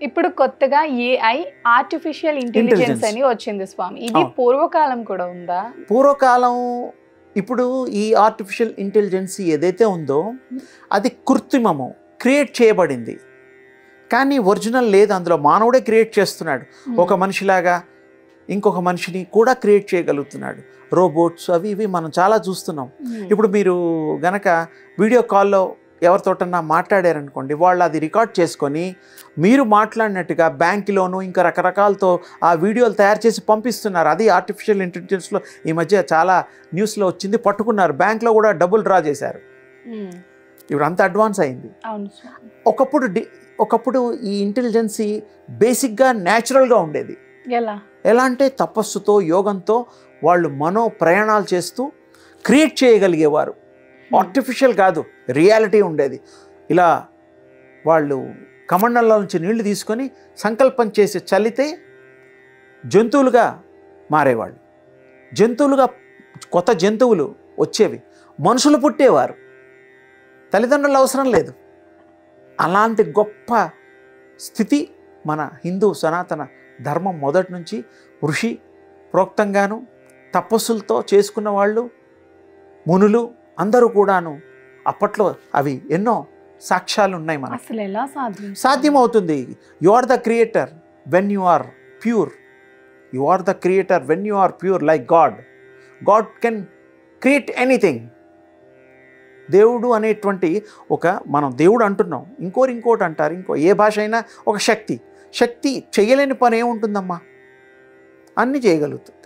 ఇప్పుడు కొత్తగా AI artificial intelligence అని వచ్చింది స్వామి. ఇది పూర్వకాలం కూడా ఉందా? పూర్వకాలం ఇప్పుడు ఈ ఆర్టిఫిషియల్ ఇంటెలిజెన్స్ ఏదైతే ఉందో అది కృత్రిమము, క్రియేట్ చేయబడింది. కానీ ఒరిజినల్ లేదు అందులో. మానవుడే క్రియేట్ చేస్తున్నాడు. ఒక మనిషిలాగా ఇంకొక మనిషిని కూడా క్రియేట్ చేయగలుగుతున్నాడు. రోబోట్స్ అవి ఇవి మనం చాలా చూస్తున్నాం. ఇప్పుడు మీరు గనక వీడియో కాల్లో ఎవరితోటన్నా మాట్లాడారనుకోండి, వాళ్ళు అది రికార్డ్ చేసుకొని మీరు మాట్లాడినట్టుగా బ్యాంకులోనూ ఇంకా రకరకాలతో ఆ వీడియోలు తయారు చేసి పంపిస్తున్నారు. అది ఆర్టిఫిషియల్ ఇంటెలిజెన్స్లో ఈ మధ్య చాలా న్యూస్లో వచ్చింది. పట్టుకున్నారు, బ్యాంక్లో కూడా డబ్బులు డ్రా చేశారు. ఇప్పుడు అంత అడ్వాన్స్ అయింది. ఒకప్పుడు ఈ ఇంటెలిజెన్సీ బేసిక్గా న్యాచురల్గా ఉండేది. ఎలా అంటే తపస్సుతో, యోగంతో వాళ్ళు మనో ప్రయాణాలు చేస్తూ క్రియేట్ చేయగలిగేవారు. ఆర్టిఫిషియల్ కాదు, రియాలిటీ ఉండేది. ఇలా వాళ్ళు కమండల్లో నుంచి నీళ్లు తీసుకొని సంకల్పం చేసి చల్లితే జంతువులుగా మారేవాళ్ళు. జంతువులుగా కొత్త జంతువులు వచ్చేవి, మనుషులు పుట్టేవారు. తల్లిదండ్రులు అవసరం లేదు. అలాంటి గొప్ప స్థితి మన హిందూ సనాతన ధర్మం మొదటి నుంచి ఋషి ప్రోక్తంగాను తపస్సులతో చేసుకున్న వాళ్ళు, మునులు అందరూ కూడాను అప్పట్లో అవి ఎన్నో సాక్ష్యాలు ఉన్నాయి మనకు. అసలు ఎలా సాధ్యమవుతుంది? You are the creator when you are pure. You are the creator when you are pure like God. God can create anything. దేవుడు అనేటువంటి మనం దేవుడు అంటున్నాం, ఇంకోటి అంటారు, ఏ భాష అయినా ఒక శక్తి చేయలేని పని ఏముంటుందమ్మా? అన్నీ చేయగలుగుతుంది.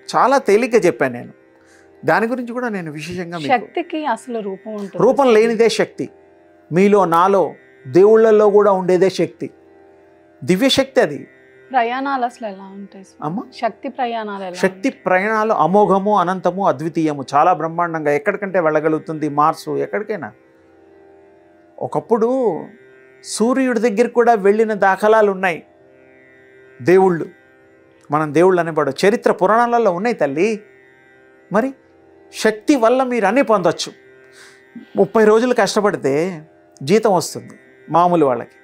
చాలా తేలిగ్గా చెప్పాను నేను. దాని గురించి కూడా నేను విశేషంగా శక్తికి అసలు రూపం లేనిదే శక్తి. మీలో, నాలో, దేవుళ్ళల్లో కూడా ఉండేదే శక్తి, దివ్యశక్తి. అది ప్రయాణాలు అసలు ఎలా ఉంటాయి అమ్మా? శక్తి ప్రయాణాలు అమోఘము, అనంతము, అద్వితీయము, చాలా బ్రహ్మాండంగా ఎక్కడికంటే వెళ్ళగలుగుతుంది. మార్సు ఎక్కడికైనా. ఒకప్పుడు సూర్యుడి దగ్గర కూడా వెళ్ళిన దాఖలాలు ఉన్నాయి. దేవుళ్ళు, మనం దేవుళ్ళు అనేవాడు చరిత్ర పురాణాలలో ఉన్నాయి తల్లి. మరి శక్తి వల్ల మీరు అన్నీ పొందొచ్చు. 30 రోజులు కష్టపడితే జీతం వస్తుంది మామూలు వాళ్ళకి.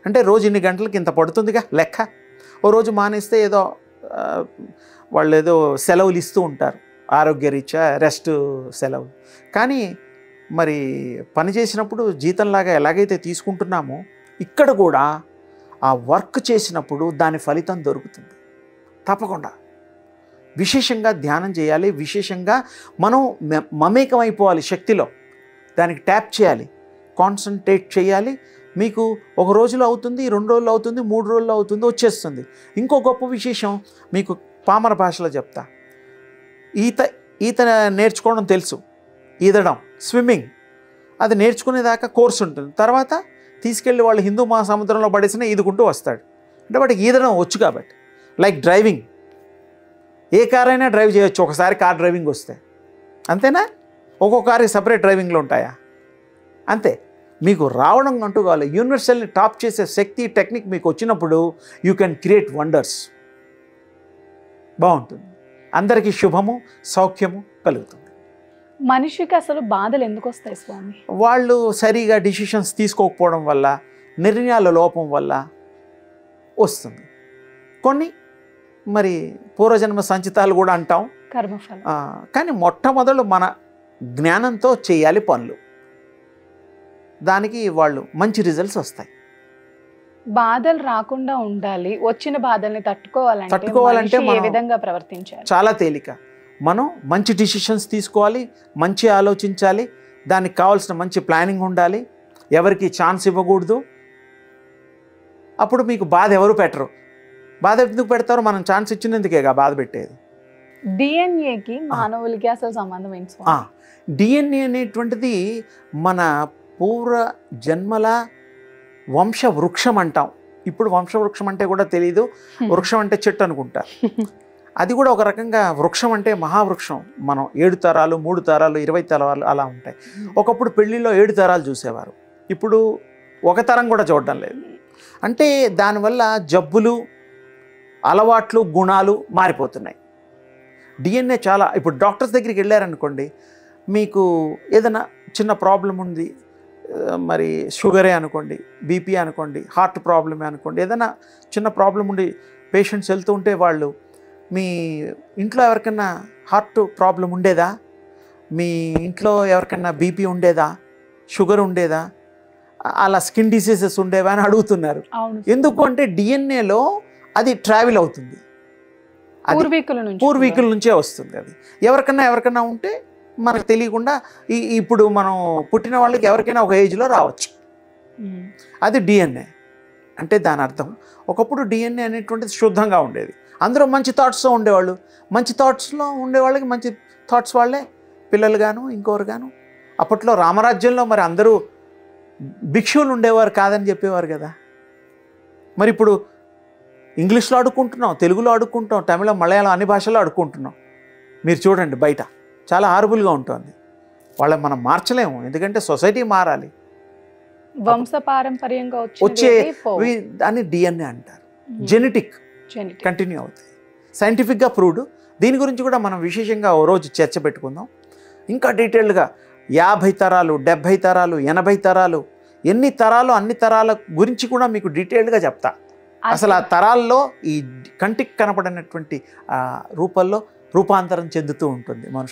అంటే రోజు ఇన్ని గంటలకి ఇంత పడుతుందిగా లెక్క. ఓ రోజు మానేస్తే ఏదో వాళ్ళు ఏదో సెలవులు ఇస్తూ ఉంటారు, ఆరోగ్యరీత్యా రెస్ట్ సెలవులు. కానీ మరి పని చేసినప్పుడు జీతంలాగా ఎలాగైతే తీసుకుంటున్నామో ఇక్కడ కూడా ఆ వర్క్ చేసినప్పుడు దాని ఫలితం దొరుకుతుంది తప్పకుండా. విశేషంగా ధ్యానం చేయాలి, విశేషంగా మనం మమేకమైపోవాలి శక్తిలో. దానికి ట్యాప్ చేయాలి, కాన్సన్ట్రేట్ చేయాలి. మీకు ఒక రోజులో అవుతుంది, 2 రోజులు అవుతుంది, 3 రోజుల్లో అవుతుంది, వచ్చేస్తుంది. ఇంకో గొప్ప విశేషం మీకు పామర భాషలో చెప్తా. ఈత నేర్చుకోవడం తెలుసు, ఈదడం, స్విమ్మింగ్, అది నేర్చుకునేదాకా కోర్సు ఉంటుంది. తర్వాత తీసుకెళ్ళి వాళ్ళు హిందూ మహాసముద్రంలో పడేసినా ఈదుకుంటూ వస్తాడు. అంటే వాడికి ఈదడం వచ్చు కాబట్టి. లైక్ డ్రైవింగ్, ఏ కార్ అయినా డ్రైవ్ చేయొచ్చు ఒకసారి కార్ డ్రైవింగ్ వస్తే. అంతేనా? ఒక్కొక్క కార్కి సపరేట్ డ్రైవింగ్లు ఉంటాయా? అంతే. మీకు రావడం అంటూ కావాలి. యూనివర్సల్ని టాప్ చేసే శక్తి, టెక్నిక్ మీకు వచ్చినప్పుడు యూ కెన్ క్రియేట్ వండర్స్. బాగుంటుంది, అందరికీ శుభము, సౌఖ్యము కలుగుతుంది. మనిషికి అసలు బాధలు ఎందుకు వస్తాయి స్వామి? వాళ్ళు సరిగా డిసిషన్స్ తీసుకోకపోవడం వల్ల, నిర్ణయాల లోపం వల్ల వస్తుంది. కొన్ని మరి పూర్వజన్మ సంచితాలు కూడా అంటాం, కర్మఫలం. కానీ మొట్టమొదలు మన జ్ఞానంతో చేయాలి పనులు. దానికి వాళ్ళు మంచి రిజల్ట్స్ వస్తాయి. బాధలు రాకుండా ఉండాలి, వచ్చిన బాధల్ని తట్టుకోవాలంటే ఏ విధంగా ప్రవర్తించాలి? చాలా తేలిక. మనం మంచి డిసిషన్స్ తీసుకోవాలి, మంచి ఆలోచించాలి, దానికి కావాల్సిన మంచి ప్లానింగ్ ఉండాలి, ఎవరికి ఛాన్స్ ఇవ్వకూడదు. అప్పుడు మీకు బాధ ఎవరు పెట్టరు. బాధ ఎందుకు పెడతారు? మనం ఛాన్స్ ఇచ్చినందుకేగా బాధ పెట్టేది. డిఎన్ఏకి మానవులకి అసలు సంబంధం ఏంటి? డిఎన్ఏ అనేటువంటిది మన పూర్వ జన్మల వంశ వృక్షం అంటాం. ఇప్పుడు వంశ వృక్షం అంటే కూడా తెలియదు, వృక్షం అంటే చెట్టు అనుకుంటారు. అది కూడా ఒక రకంగా వృక్షం అంటే మహావృక్షం. మనం 7 తరాలు, 3 తరాలు, 20 తరాలు అలా ఉంటాయి. ఒకప్పుడు పెళ్ళిలో 7 తరాలు చూసేవారు, ఇప్పుడు 1 తరం కూడా చూడడం లేదు. అంటే దానివల్ల జబ్బులు, అలవాట్లు, గుణాలు మారిపోతున్నాయి. డిఎన్ఏ చాలా. ఇప్పుడు డాక్టర్స్ దగ్గరికి వెళ్ళారనుకోండి, మీకు ఏదైనా చిన్న ప్రాబ్లం ఉంది, మరి షుగరే అనుకోండి, బీపీ అనుకోండి, హార్ట్ ప్రాబ్లమే అనుకోండి, ఏదైనా చిన్న ప్రాబ్లం ఉండి పేషెంట్స్ వెళ్తూ ఉంటే వాళ్ళు, మీ ఇంట్లో ఎవరికైనా హార్ట్ ప్రాబ్లం ఉండేదా, మీ ఇంట్లో ఎవరికైనా బీపీ ఉండేదా, షుగర్ ఉండేదా, అలా స్కిన్ డిసీజెస్ ఉండేవా అని అడుగుతున్నారు. ఎందుకు అంటే డిఎన్ఏలో అది ట్రావెల్ అవుతుంది, పూర్వీకుల నుంచే వస్తుంది. అది ఎవరికన్నా ఉంటే మనకు తెలియకుండా ఇప్పుడు మనం పుట్టిన వాళ్ళకి ఎవరికైనా ఒక ఏజ్లో రావచ్చు. అది డిఎన్ఏ అంటే దాని అర్థం. ఒకప్పుడు డిఎన్ఏ అనేటువంటిది శుద్ధంగా ఉండేది, అందరూ మంచి థాట్స్తో ఉండేవాళ్ళు. మంచి థాట్స్లో ఉండేవాళ్ళకి మంచి థాట్స్ వాళ్ళే పిల్లలు గాను ఇంకోరు గాను. అప్పట్లో రామరాజ్యంలో మరి అందరూ భిక్షువులు ఉండేవారు కాదని చెప్పేవారు కదా. మరి ఇప్పుడు ఇంగ్లీష్లో అడుక్కుంటున్నాం, తెలుగులో అడుక్కుంటాం, తమిళం, మలయాళం అన్ని భాషల్లో అడుక్కుంటున్నాం. మీరు చూడండి బయట చాలా హారబుల్గా ఉంటుంది. వాళ్ళని మనం మార్చలేము, ఎందుకంటే సొసైటీ మారాలి. వంశపారంపర్యంగా వచ్చే దాన్ని డిఎన్ఏ అంటారు. జెనెటిక్ కంటిన్యూ అవుతుంది, సైంటిఫిక్గా ప్రూవ్డ్. దీని గురించి కూడా మనం విశేషంగా ఓ రోజు చర్చ పెట్టుకుందాం ఇంకా డీటెయిల్డ్గా. 50 తరాలు, 70 తరాలు, 80 తరాలు, ఎన్ని తరాలు అన్ని తరాల గురించి కూడా మీకు డీటెయిల్డ్గా చెప్తా. అసలు ఆ తరాల్లో ఈ కంటికి కనపడినటువంటి రూపంలో రూపాంతరం చెందుతూ ఉంటుంది మనుషులు.